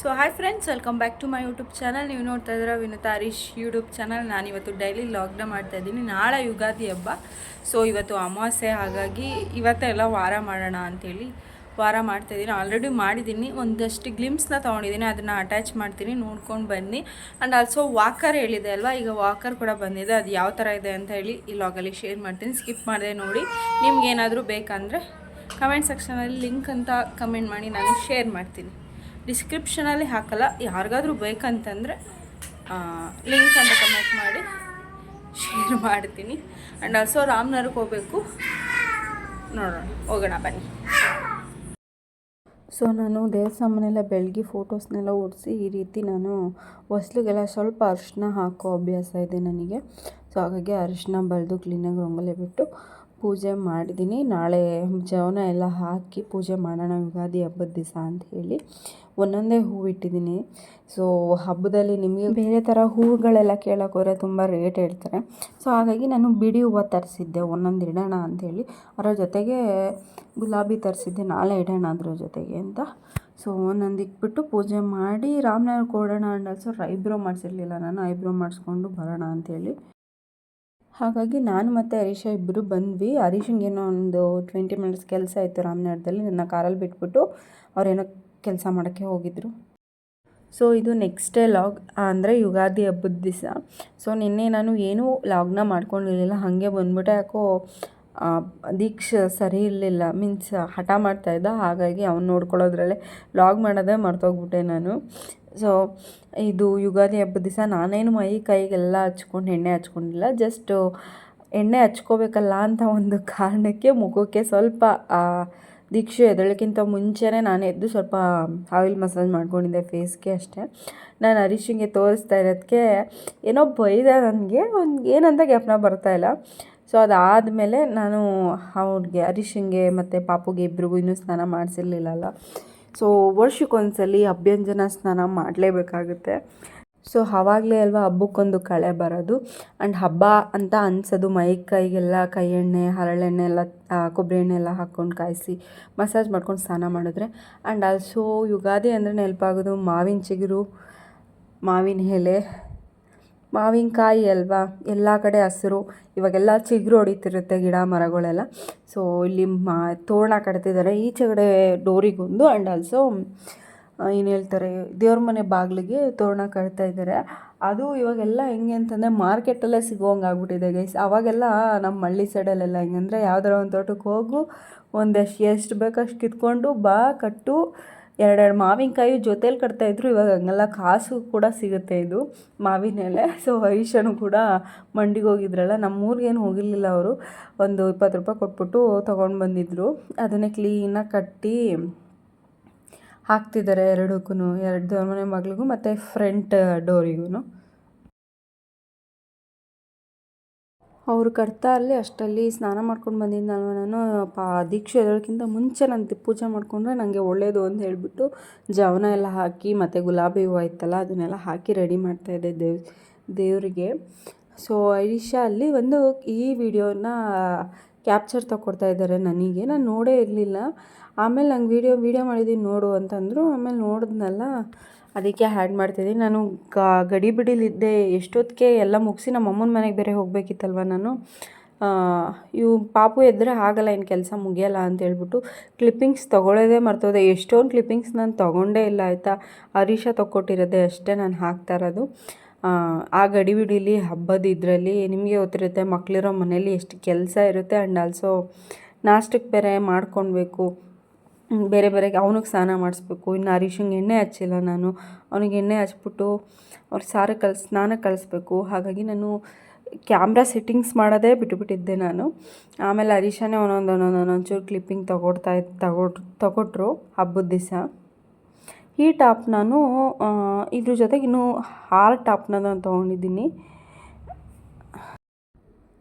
So hi friends, welcome back to my YouTube channel. ನೀವು ನೋಡ್ತಾ ಇದ್ದೀರಾ ವಿನುತಾ ಹರೀಶ್ ಯೂಟ್ಯೂಬ್ ಚಾನಲ್. ನಾನಿವತ್ತು ಡೈಲಿ ಲಾಗ್ನ ಮಾಡ್ತಾಯಿದ್ದೀನಿ. ನಾಳೆ ಯುಗಾದಿ ಹಬ್ಬ. ಸೊ ಇವತ್ತು ಅಮಾವಾಸ್ಯೆ, ಹಾಗಾಗಿ ಇವತ್ತೆಲ್ಲ ವಾರ ಮಾಡೋಣ ಅಂಥೇಳಿ ವಾರ ಮಾಡ್ತಾಯಿದ್ದೀನಿ. ಆಲ್ರೆಡಿ ಮಾಡಿದ್ದೀನಿ, ಒಂದಷ್ಟು ಗ್ಲಿಮ್ಸ್ನ ತೊಗೊಂಡಿದ್ದೀನಿ, ಅದನ್ನು ಅಟ್ಯಾಚ್ ಮಾಡ್ತೀನಿ, ನೋಡ್ಕೊಂಡು ಬನ್ನಿ. ಆ್ಯಂಡ್ ಆಲ್ಸೋ ವಾಕರ್ ಹೇಳಿದೆ ಅಲ್ವಾ, ಈಗ ವಾಕರ್ ಕೂಡ ಬಂದಿದೆ. ಅದು ಯಾವ ಥರ ಇದೆ ಅಂತ ಹೇಳಿ ಈ ಲಾಗಲ್ಲಿ ಶೇರ್ ಮಾಡ್ತೀನಿ. ಸ್ಕಿಪ್ ಮಾಡಿದೆ ನೋಡಿ. ನಿಮ್ಗೇನಾದರೂ ಬೇಕಂದರೆ ಕಮೆಂಟ್ ಸೆಕ್ಷನಲ್ಲಿ ಲಿಂಕ್ ಅಂತ ಕಮೆಂಟ್ ಮಾಡಿ, ನಾನು ಶೇರ್ ಮಾಡ್ತೀನಿ. ಡಿಸ್ಕ್ರಿಪ್ಷನಲ್ಲಿ ಹಾಕಲ್ಲ, ಯಾರಿಗಾದ್ರೂ ಬೇಕಂತಂದರೆ ಲಿಂಕ್ ಅಂತ ಕಮೆಂಟ್ ಮಾಡಿ ಶೇರ್ ಮಾಡ್ತೀನಿ. ಆ್ಯಂಡ್ ಆಲ್ಸೋ ರಾಮನಗರಕ್ಕೆ ಹೋಗಬೇಕು, ನೋಡೋಣ, ಹೋಗೋಣ ಬನ್ನಿ. ಸೊ ನಾನು ದೇವಸ್ಥಾನನೆಲ್ಲ ಬೆಳಗ್ಗೆ ಫೋಟೋಸ್ನೆಲ್ಲ ಓಡಿಸಿ ಈ ರೀತಿ ನಾನು ಹೊಸ್ಲಿಗೆಲ್ಲ ಸ್ವಲ್ಪ ಅರಿಶಿನ ಹಾಕೋ ಅಭ್ಯಾಸ ಇದೆ ನನಗೆ. ಸೊ ಹಾಗಾಗಿ ಅರಿಶಿನ ಬಳಿದು ಕ್ಲೀನಾಗಿ ರಂಗೋಲಿ ಬಿಟ್ಟು ಪೂಜೆ ಮಾಡಿದ್ದೀನಿ. ನಾಳೆ ಜವನ ಎಲ್ಲ ಹಾಕಿ ಪೂಜೆ ಮಾಡೋಣ ಯುಗಾದಿ ಹಬ್ಬದ ದಿವಸ ಅಂತ ಹೇಳಿ ಒಂದೊಂದೇ ಹೂವು ಇಟ್ಟಿದ್ದೀನಿ. ಸೊ ಹಬ್ಬದಲ್ಲಿ ನಿಮಗೆ ಬೇರೆ ಥರ ಹೂವುಗಳೆಲ್ಲ ಕೇಳೋಕ್ಕೋದ್ರೆ ತುಂಬ ರೇಟ್ ಹೇಳ್ತಾರೆ. ಸೊ ಹಾಗಾಗಿ ನಾನು ಬಿಡಿ ಹೂವು ತರಿಸಿದ್ದೆ, ಒಂದೊಂದು ಇಡೋಣ ಅಂಥೇಳಿ. ಅದರ ಜೊತೆಗೆ ಗುಲಾಬಿ ತರಿಸಿದ್ದೆ, ನಾಳೆ ಇಡೋಣ ಅದ್ರ ಜೊತೆಗೆ ಅಂತ. ಸೊ ಒಂದೊಂದು ಇಟ್ಬಿಟ್ಟು ಪೂಜೆ ಮಾಡಿ ರಾಮನಗರಕ್ಕೆ ಓಡೋಣ. ಆ್ಯಂಡ್ ಆಲ್ಸೋ ಐಬ್ರೋ ಮಾಡಿಸಿರಲಿಲ್ಲ ನಾನು, ಐಬ್ರೋ ಮಾಡಿಸ್ಕೊಂಡು ಬರೋಣ ಅಂಥೇಳಿ. ಹಾಗಾಗಿ ನಾನು ಮತ್ತು ಹರೀಶ ಇಬ್ಬರು ಬಂದ್ವಿ. ಹರೀಶಂಗೇನೋ ಒಂದು 20 ಮಿನಿಟ್ಸ್ ಕೆಲಸ ಇತ್ತು ರಾಮನಗರದಲ್ಲಿ. ನನ್ನ ಕಾರಲ್ಲಿ ಬಿಟ್ಬಿಟ್ಟು ಅವರೇನೋ ಕೆಲಸ ಮಾಡೋಕ್ಕೆ ಹೋಗಿದ್ರು. ಸೊ ಇದು ನೆಕ್ಸ್ಟ್ ಡೇ ಲಾಗ್, ಅಂದರೆ ಯುಗಾದಿ ಹಬ್ಬದ ದಿವಸ. ಸೊ ನಿನ್ನೆ ನಾನು ಏನೂ ಲಾಗ್ನ ಮಾಡ್ಕೊಂಡಿರಲಿಲ್ಲ, ಹಾಗೆ ಬಂದ್ಬಿಟ್ಟೆ. ಯಾಕೋ ದೀಕ್ಷೆ ಸರಿ ಇರಲಿಲ್ಲ, ಮೀನ್ಸ್ ಹಠ ಮಾಡ್ತಾಯಿದ್ದ. ಹಾಗಾಗಿ ಅವ್ನು ನೋಡ್ಕೊಳ್ಳೋದ್ರಲ್ಲೇ ಲಾಗ್ ಮಾಡೋದೇ ಮರ್ತೋಗ್ಬಿಟ್ಟೆ ನಾನು. ಸೊ ಇದು ಯುಗಾದಿ ಹಬ್ಬದ ದಿವಸ ನಾನೇನು ಮೈ ಕೈಗೆಲ್ಲ ಹಚ್ಕೊಂಡು ಎಣ್ಣೆ ಹಚ್ಕೊಂಡಿಲ್ಲ. ಜಸ್ಟು ಎಣ್ಣೆ ಹಚ್ಕೋಬೇಕಲ್ಲ ಅಂತ ಒಂದು ಕಾರಣಕ್ಕೆ ಮುಖಕ್ಕೆ ಸ್ವಲ್ಪ ದೀಕ್ಷೆ ಎದ್ದೇಳೋಕ್ಕಿಂತ ಮುಂಚೆನೇ ನಾನು ಎದ್ದು ಸ್ವಲ್ಪ ಆಯಿಲ್ ಮಸಾಜ್ ಮಾಡ್ಕೊಂಡಿದ್ದೆ ಫೇಸ್ಗೆ ಅಷ್ಟೇ. ನಾನು ಹರೀಶಿಂಗೆ ತೋರಿಸ್ತಾ ಇರೋದಕ್ಕೆ ಏನೋ ಬೈದ, ನನಗೆ ಒಂದು ಏನಂತ ಜ್ಞಾಪನ ಬರ್ತಾಯಿಲ್ಲ. ಸೊ ಅದಾದಮೇಲೆ ನಾನು ಅವ್ರಿಗೆ ಹರೀಶಿಂಗೆ ಮತ್ತು ಪಾಪುಗೆ ಇಬ್ರಿಗೂ ಇನ್ನೂ ಸ್ನಾನ ಮಾಡಿಸಿರ್ಲಿಲ್ಲಲ್ಲ. ಸೊ ವರ್ಷಕ್ಕೊಂದ್ಸಲಿ ಅಭ್ಯಂಜನ ಸ್ನಾನ ಮಾಡಲೇಬೇಕಾಗುತ್ತೆ. ಸೊ ಆವಾಗಲೇ ಅಲ್ವಾ ಹಬ್ಬಕ್ಕೊಂದು ಕಳೆ ಬರೋದು. ಆ್ಯಂಡ್ ಹಬ್ಬ ಅಂತ ಅನ್ಸೋದು. ಮೈ ಕೈಗೆಲ್ಲ ಕೈ ಎಣ್ಣೆ, ಹರಳೆಣ್ಣೆ ಎಲ್ಲ, ಕೊಬ್ಬರಿ ಎಣ್ಣೆ ಎಲ್ಲ ಹಾಕ್ಕೊಂಡು ಕಾಯಿಸಿ ಮಸಾಜ್ ಮಾಡ್ಕೊಂಡು ಸ್ನಾನ ಮಾಡಿದ್ರೆ. ಆ್ಯಂಡ್ ಆಲ್ಸೋ ಯುಗಾದಿ ಅಂದರೆ ನೆನಪಾಗೋದು ಮಾವಿನ ಚಿಗುರು, ಮಾವಿನ ಎಲೆ, ಮಾವಿನಕಾಯಿ ಅಲ್ವಾ, ಎಲ್ಲ ಕಡೆ ಹಸಿರು. ಇವಾಗೆಲ್ಲ ಚಿಗುರು ಹೊಡಿತಿರುತ್ತೆ ಗಿಡ ಮರಗಳೆಲ್ಲ. ಸೊ ಇಲ್ಲಿ ತೋರಣ ಕಟ್ತಿದ್ದಾರೆ ಈಚೆಗಡೆ ಡೋರಿಗೊಂದು. ಆ್ಯಂಡ್ ಆಲ್ಸೋ ಏನು ಹೇಳ್ತಾರೆ, ದೇವ್ರ ಮನೆ ಬಾಗಿಲಿಗೆ ತೋರಣ ಕಟ್ತಾ ಇದ್ದಾರೆ. ಅದು ಇವಾಗೆಲ್ಲ ಹೆಂಗೆ ಅಂತಂದರೆ ಮಾರ್ಕೆಟಲ್ಲೇ ಸಿಗೋಂಗೆ ಆಗ್ಬಿಟ್ಟಿದೆ ಗೈಸ್. ಅವಾಗೆಲ್ಲ ನಮ್ಮ ಹಳ್ಳಿ ಸೈಡಲ್ಲೆಲ್ಲ ಹೆಂಗಂದರೆ ಯಾವ್ದಾರ ಒಂದು ತೋಟಕ್ಕೆ ಹೋಗು, ಎಷ್ಟು ಬೇಕಷ್ಟು ಕಿತ್ಕೊಂಡು ಬಾ, ಕಟ್ಟು, ಎರಡೆರಡು ಮಾವಿನಕಾಯಿ ಜೊತೇಲಿ ಕಟ್ತಾಯಿದ್ರು. ಇವಾಗ ಹಂಗೆಲ್ಲ ಕಾಸು ಕೂಡ ಸಿಗುತ್ತೆ ಇದು ಮಾವಿನ ಎಲೆ. ಸೊ ಹರೀಶನು ಕೂಡ ಮಂಡಿಗೆ ಹೋಗಿದ್ರಲ್ಲ, ನಮ್ಮೂರಿಗೇನು ಹೋಗಿರಲಿಲ್ಲ ಅವರು, ಒಂದು 20 ರೂಪಾಯಿ ಕೊಟ್ಬಿಟ್ಟು ತೊಗೊಂಡು ಬಂದಿದ್ದರು. ಅದನ್ನೇ ಕ್ಲೀನಾಗಿ ಕಟ್ಟಿ ಹಾಕ್ತಿದ್ದಾರೆ ಎರಡಕ್ಕೂ, ಎರಡು ದೇವ್ರ ಮನೆ ಮಗಳಿಗೂ ಮತ್ತು ಫ್ರಂಟ್ ಡೋರಿಗೂ. ಅವರು ಕಟ್ತಾ ಅಲ್ಲಿ ಅಷ್ಟಲ್ಲಿ ಸ್ನಾನ ಮಾಡ್ಕೊಂಡು ಬಂದಿದ್ದಲ್ವ ನಾನು. ದೀಕ್ಷೆ ಎದ್ದೇಳೋಕ್ಕಿಂತ ಮುಂಚೆ ನಾನು ಪೂಜೆ ಮಾಡಿಕೊಂಡ್ರೆ ನನಗೆ ಒಳ್ಳೆಯದು ಅಂತ ಹೇಳಿಬಿಟ್ಟು ಜವನ ಎಲ್ಲ ಹಾಕಿ ಮತ್ತು ಗುಲಾಬಿ ಹೂವು ಇತ್ತಲ್ಲ ಅದನ್ನೆಲ್ಲ ಹಾಕಿ ರೆಡಿ ಮಾಡ್ತಾಯಿದ್ದೆ ದೇವರಿಗೆ. ಸೊ ಐಶಾ ಅಲ್ಲಿ ಒಂದು ಈ ವಿಡಿಯೋನ ಕ್ಯಾಪ್ಚರ್ ತಗೊಡ್ತಾ ಇದ್ದಾರೆ ನನಗೆ. ನಾನು ನೋಡೇ ಇರಲಿಲ್ಲ. ಆಮೇಲೆ ನಂಗೆ ವೀಡಿಯೋ ಮಾಡಿದ್ದೀನಿ ನೋಡು ಅಂತಂದರು. ಆಮೇಲೆ ನೋಡಿದ್ನಲ್ಲ, ಅದಕ್ಕೆ ಹ್ಯಾಡ್ ಮಾಡ್ತಿದ್ದೀನಿ. ನಾನು ಗಡಿ ಬಿಡಿಲಿದ್ದೆ. ಎಷ್ಟೊತ್ತಿಗೆ ಎಲ್ಲ ಮುಗಿಸಿ ನಮ್ಮ ಅಮ್ಮನ ಮನೆಗೆ ಬೇರೆ ಹೋಗಬೇಕಿತ್ತಲ್ವ ನಾನು. ಪಾಪು ಎದ್ದರೆ ಆಗಲ್ಲ, ಏನು ಕೆಲಸ ಮುಗಿಯಲ್ಲ ಅಂತ ಹೇಳ್ಬಿಟ್ಟು ಕ್ಲಿಪ್ಪಿಂಗ್ಸ್ ತೊಗೊಳ್ಳೋದೇ ಮರ್ತೋದೆ. ಎಷ್ಟೊಂದು ಕ್ಲಿಪ್ಪಿಂಗ್ಸ್ ನಾನು ತೊಗೊಂಡೇ ಇಲ್ಲ ಆಯಿತಾ. ಹರೀಶ ತೊಗೊಟ್ಟಿರೋದೆ ಅಷ್ಟೇ ನಾನು ಹಾಕ್ತಾ ಇರೋದು. ಆ ಗಡಿ ಬಿಡಿಲಿ ಹಬ್ಬದ ಇದರಲ್ಲಿ ನಿಮಗೆ ಗೊತ್ತಿರುತ್ತೆ, ಮಕ್ಕಳಿರೋ ಮನೇಲಿ ಎಷ್ಟು ಕೆಲಸ ಇರುತ್ತೆ. ಆ್ಯಂಡ್ ಆಲ್ಸೋ ನಾಷ್ಟಕ್ಕೆ ಬೇರೆ ಮಾಡ್ಕೊಳ್ಬೇಕು, ಬೇರೆ ಅವನಿಗೆ ಸ್ನಾನ ಮಾಡಿಸ್ಬೇಕು. ಇನ್ನು ಹರೀಶಂಗೆ ಎಣ್ಣೆ ಹಚ್ಚಿಲ್ಲ ನಾನು, ಅವನಿಗೆ ಎಣ್ಣೆ ಹಚ್ಬಿಟ್ಟು ಅವ್ರು ಸ್ನಾನಕ್ಕೆ ಕಳಿಸ್ಬೇಕು. ಹಾಗಾಗಿ ನಾನು ಕ್ಯಾಮ್ರಾ ಸೆಟ್ಟಿಂಗ್ಸ್ ಮಾಡೋದೇ ಬಿಟ್ಟುಬಿಟ್ಟಿದ್ದೆ ನಾನು. ಆಮೇಲೆ ಹರೀಶನೇ ಒಂದೊಂಚೂರು ಕ್ಲಿಪ್ಪಿಂಗ್ ತಗೊಟ್ರು ಹಬ್ಬದ ದಿವಸ. ಈ ಟಾಪ್ ನಾನು ಇದ್ರ ಜೊತೆಗೆ ಇನ್ನೂ 6 ಟಾಪ್ನ ನಾನು ತೊಗೊಂಡಿದ್ದೀನಿ.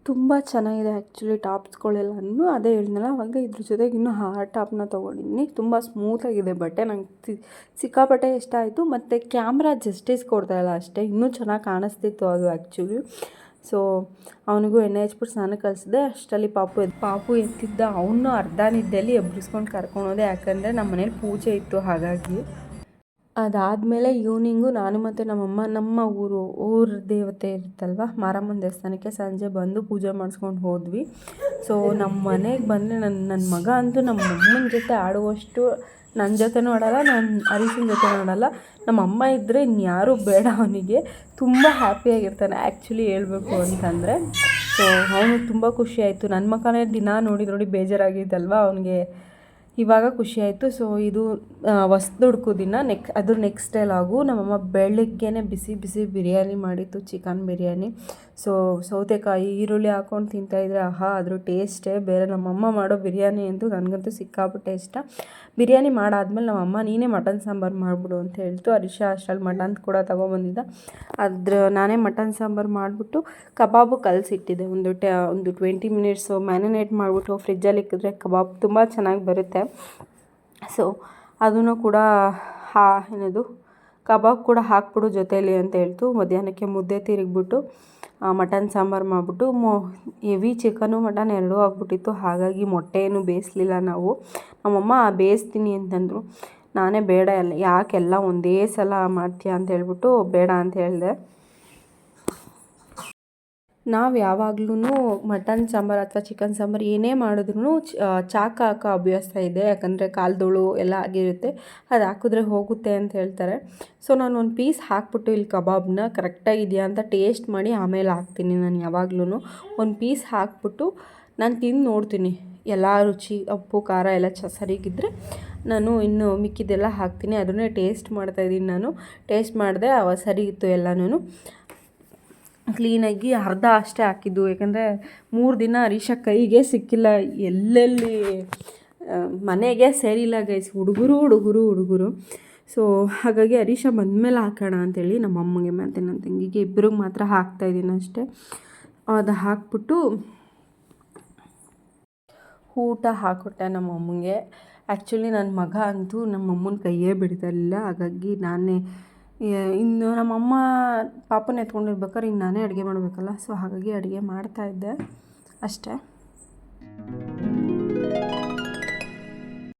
ತುಂಬ ಚೆನ್ನಾಗಿದೆ ಆ್ಯಕ್ಚುಲಿ ಟಾಪ್ಸ್ಗಳೆಲ್ಲ. ಅದೇ ಹೇಳಿದ್ನಲ್ಲ ಅವಾಗ, ಇದ್ರ ಜೊತೆಗೆ ಇನ್ನೂ 6 ಟಾಪ್ನ ತೊಗೊಂಡಿದ್ದೀನಿ. ತುಂಬ ಸ್ಮೂತಾಗಿದೆ ಬಟ್ಟೆ, ನಂಗೆ ಸಿಕ್ಕಾಪಟ್ಟೆ ಇಷ್ಟ ಆಯಿತು. ಮತ್ತು ಕ್ಯಾಮ್ರಾ ಜಸ್ಟಿಸ್ ಕೊಡ್ತಾಯಿಲ್ಲ ಅಷ್ಟೇ, ಇನ್ನೂ ಚೆನ್ನಾಗಿ ಕಾಣಿಸ್ತಿತ್ತು ಅದು ಆ್ಯಕ್ಚುಲಿ. ಸೊ ಅವನಿಗೂ ಎಣ್ಣೆ ಹಚ್ಬಿಟ್ಟು ಸ್ನಾನಕ್ಕೆ ಕಳಿಸಿದೆ. ಅಷ್ಟರಲ್ಲಿ ಪಾಪು ಎತ್ತಿದ್ದ. ಅವನು ಅರ್ಧ ನಿದ್ದೆಯಲ್ಲಿ ಎಬ್ಬಿಸ್ಕೊಂಡು ಕರ್ಕೊಂಡು ಹೋದೆ, ಯಾಕಂದರೆ ನಮ್ಮ ಮನೇಲಿ ಪೂಜೆ ಇತ್ತು ಹಾಗಾಗಿ. ಅದಾದಮೇಲೆ ಈವ್ನಿಂಗು ನಾನು ಮತ್ತು ನಮ್ಮಮ್ಮ ನಮ್ಮ ಊರ ದೇವತೆ ಇರುತ್ತಲ್ವ ಮಾರಮ್ಮನ ದೇವಸ್ಥಾನಕ್ಕೆ ಸಂಜೆ ಬಂದು ಪೂಜೆ ಮಾಡಿಸ್ಕೊಂಡು ಹೋದ್ವಿ. ಸೊ ನಮ್ಮ ಮನೆಗೆ ಬಂದರೆ ನನ್ನ ಮಗ ಅಂತೂ ನಮ್ಮ ಅಮ್ಮನ ಜೊತೆ ಆಡುವಷ್ಟು ನನ್ನ ಜೊತೆನೂ ಆಡಲ್ಲ, ನಾನು ಹರೀಶನ ಜೊತೆ ಆಡಲ್ಲ. ನಮ್ಮ ಅಮ್ಮ ಇದ್ದರೆ ಇನ್ಯಾರೂ ಬೇಡ ಅವನಿಗೆ. ತುಂಬ ಹ್ಯಾಪಿಯಾಗಿರ್ತಾನೆ ಆ್ಯಕ್ಚುಲಿ ಹೇಳ್ಬೇಕು ಅಂತಂದರೆ. ಸೊ ಅವನಿಗೆ ತುಂಬ ಖುಷಿಯಾಯಿತು. ನನ್ನ ಮಕ್ಕನೇ ದಿನ ನೋಡಿ ಬೇಜಾರಾಗಿದ್ದಲ್ವ ಅವನಿಗೆ, ಇವಾಗ ಖುಷಿಯಾಯಿತು. ಸೊ ಇದು ಹೊಸ್ದುಡ್ಕು ದಿನ. ಅದ್ರ ನೆಕ್ಸ್ಟ್ ಡೇ ಲಾಗು. ನಮ್ಮಮ್ಮ ಬೆಳಗ್ಗೆನೇ ಬಿಸಿ ಬಿಸಿ ಬಿರಿಯಾನಿ ಮಾಡಿತ್ತು, ಚಿಕನ್ ಬಿರಿಯಾನಿ. ಸೊ ಸೌತೆಕಾಯಿ ಈರುಳ್ಳಿ ಹಾಕ್ಕೊಂಡು ತಿಂತಾಯಿದ್ರೆ ಆಹಾ ಅದ್ರ ಟೇಸ್ಟೇ ಬೇರೆ. ನಮ್ಮಮ್ಮ ಮಾಡೋ ಬಿರಿಯಾನಿ ಅಂತೂ ನನಗಂತೂ ಸಿಕ್ಕಾಪಟ್ಟೆ ಇಷ್ಟ. ಬಿರಿಯಾನಿ ಮಾಡಾದ್ಮೇಲೆ ನಮ್ಮಮ್ಮ ನೀನೇ ಮಟನ್ ಸಾಂಬಾರು ಮಾಡಿಬಿಡು ಅಂತ ಹೇಳ್ತು. ಹರೀಶ ಅಷ್ಟರಲ್ಲಿ ಮಟನ್ ಕೂಡ ತೊಗೊಬಂದಿದ್ದ. ನಾನೇ ಮಟನ್ ಸಾಂಬಾರು ಮಾಡಿಬಿಟ್ಟು ಕಬಾಬು ಕಲಸಿಟ್ಟಿದ್ದೆ. ಒಂದು 20 ಮಿನಿಟ್ಸು ಮ್ಯಾರಿನೇಟ್ ಮಾಡಿಬಿಟ್ಟು ಫ್ರಿಜ್ಜಲ್ಲಿ ಇಕ್ಕಿದ್ರೆ ಕಬಾಬ್ ತುಂಬ ಚೆನ್ನಾಗಿ ಬರುತ್ತೆ. ಸೊ ಅದನ್ನು ಕೂಡ ಕಬಾಬ್ ಕೂಡ ಹಾಕ್ಬಿಡು ಜೊತೇಲಿ ಅಂತ ಹೇಳ್ತು. ಮಧ್ಯಾಹ್ನಕ್ಕೆ ಮುದ್ದೆ ತಿರುಗಿಬಿಟ್ಟು ಮಟನ್ ಸಾಂಬಾರು ಮಾಡಿಬಿಟ್ಟು ಹೆವಿ ಚಿಕನು ಮಟನ್ ಎರಡೂ ಆಗಿಬಿಟ್ಟಿತ್ತು. ಹಾಗಾಗಿ ಮೊಟ್ಟೆ ಏನು ಬೇಯಿಸಲಿಲ್ಲ ನಾವು. ನಮ್ಮಮ್ಮ ಬೇಯಿಸ್ತೀನಿ ಅಂತಂದರು. ನಾನೇ ಬೇಡ, ಯಾಕೆಲ್ಲ ಒಂದೇ ಸಲ ಮಾಡ್ತೀಯ ಅಂತ ಹೇಳ್ಬಿಟ್ಟು ಬೇಡ ಅಂತ ಹೇಳಿದೆ. ನಾವು ಯಾವಾಗ್ಲೂ ಮಟನ್ ಸಾಂಬಾರು ಅಥವಾ ಚಿಕನ್ ಸಾಂಬಾರು ಏನೇ ಮಾಡಿದ್ರೂ ಚಾಕು ಹಾಕೋ ಅಭ್ಯಾಸ ಇದೆ. ಯಾಕಂದರೆ ಕಾಲ್ಧೂಳು ಎಲ್ಲ ಆಗಿರುತ್ತೆ, ಅದು ಹಾಕಿದ್ರೆ ಹೋಗುತ್ತೆ ಅಂತ ಹೇಳ್ತಾರೆ. ಸೊ ನಾನು ಒಂದು ಪೀಸ್ ಹಾಕ್ಬಿಟ್ಟು ಇಲ್ಲಿ ಕಬಾಬ್ನ ಕರೆಕ್ಟಾಗಿದೆಯಾ ಅಂತ ಟೇಸ್ಟ್ ಮಾಡಿ ಆಮೇಲೆ ಹಾಕ್ತೀನಿ. ನಾನು ಯಾವಾಗ್ಲೂ ಒಂದು ಪೀಸ್ ಹಾಕ್ಬಿಟ್ಟು ನಾನು ತಿಂದು ನೋಡ್ತೀನಿ, ಎಲ್ಲ ರುಚಿ ಉಪ್ಪು ಖಾರ ಎಲ್ಲ ಸರಿಗಿದ್ದರೆ ನಾನು ಇನ್ನು ಮಿಕ್ಕಿದ್ದೆಲ್ಲ ಹಾಕ್ತೀನಿ. ಅದನ್ನೇ ಟೇಸ್ಟ್ ಮಾಡ್ತಾಯಿದ್ದೀನಿ. ನಾನು ಟೇಸ್ಟ್ ಮಾಡಿದೆ, ಸರಿ ಇತ್ತು ಎಲ್ಲನೂ. ಕ್ಲೀನಾಗಿ ಅರ್ಧ ಅಷ್ಟೇ ಹಾಕಿದ್ದು, ಯಾಕಂದರೆ 3 ದಿನ ಹರೀಶ ಕೈಗೆ ಸಿಕ್ಕಿಲ್ಲ. ಎಲ್ಲೆಲ್ಲಿ ಮನೆಗೆ ಸೇರಿಲ್ಲ ಗೈಸ್, ಹುಡುಗರು. ಸೊ ಹಾಗಾಗಿ ಹರೀಶ ಬಂದಮೇಲೆ ಹಾಕೋಣ ಅಂತೇಳಿ ನಮ್ಮ ಅಮ್ಮಗೆ ಮತ್ತು ನನ್ನ ತಂಗಿಗೆ ಇಬ್ಬರಿಗೆ ಮಾತ್ರ ಹಾಕ್ತಾಯಿದ್ದೀನಿ ಅಷ್ಟೇ. ಅದು ಹಾಕ್ಬಿಟ್ಟು ಊಟ ಹಾಕ್ಕೊಟ್ಟೆ ನಮ್ಮ ಅಮ್ಮಂಗೆ. ಆ್ಯಕ್ಚುಲಿ ನನ್ನ ಮಗ ಅಂತೂ ನಮ್ಮ ಅಮ್ಮನ ಕೈಯೇ ಬಿಡ್ತಾಯಿರಲಿಲ್ಲ. ಹಾಗಾಗಿ ನಾನೇ ಇನ್ನು ನಮ್ಮಮ್ಮ ಪಾಪನ ಎತ್ಕೊಂಡಿರ್ಬೇಕಾದ್ರೆ ಇನ್ನು ನಾನೇ ಅಡುಗೆ ಮಾಡಬೇಕಲ್ಲ. ಸೊ ಹಾಗಾಗಿ ಅಡುಗೆ ಮಾಡ್ತಾಯಿದ್ದೆ ಅಷ್ಟೇ.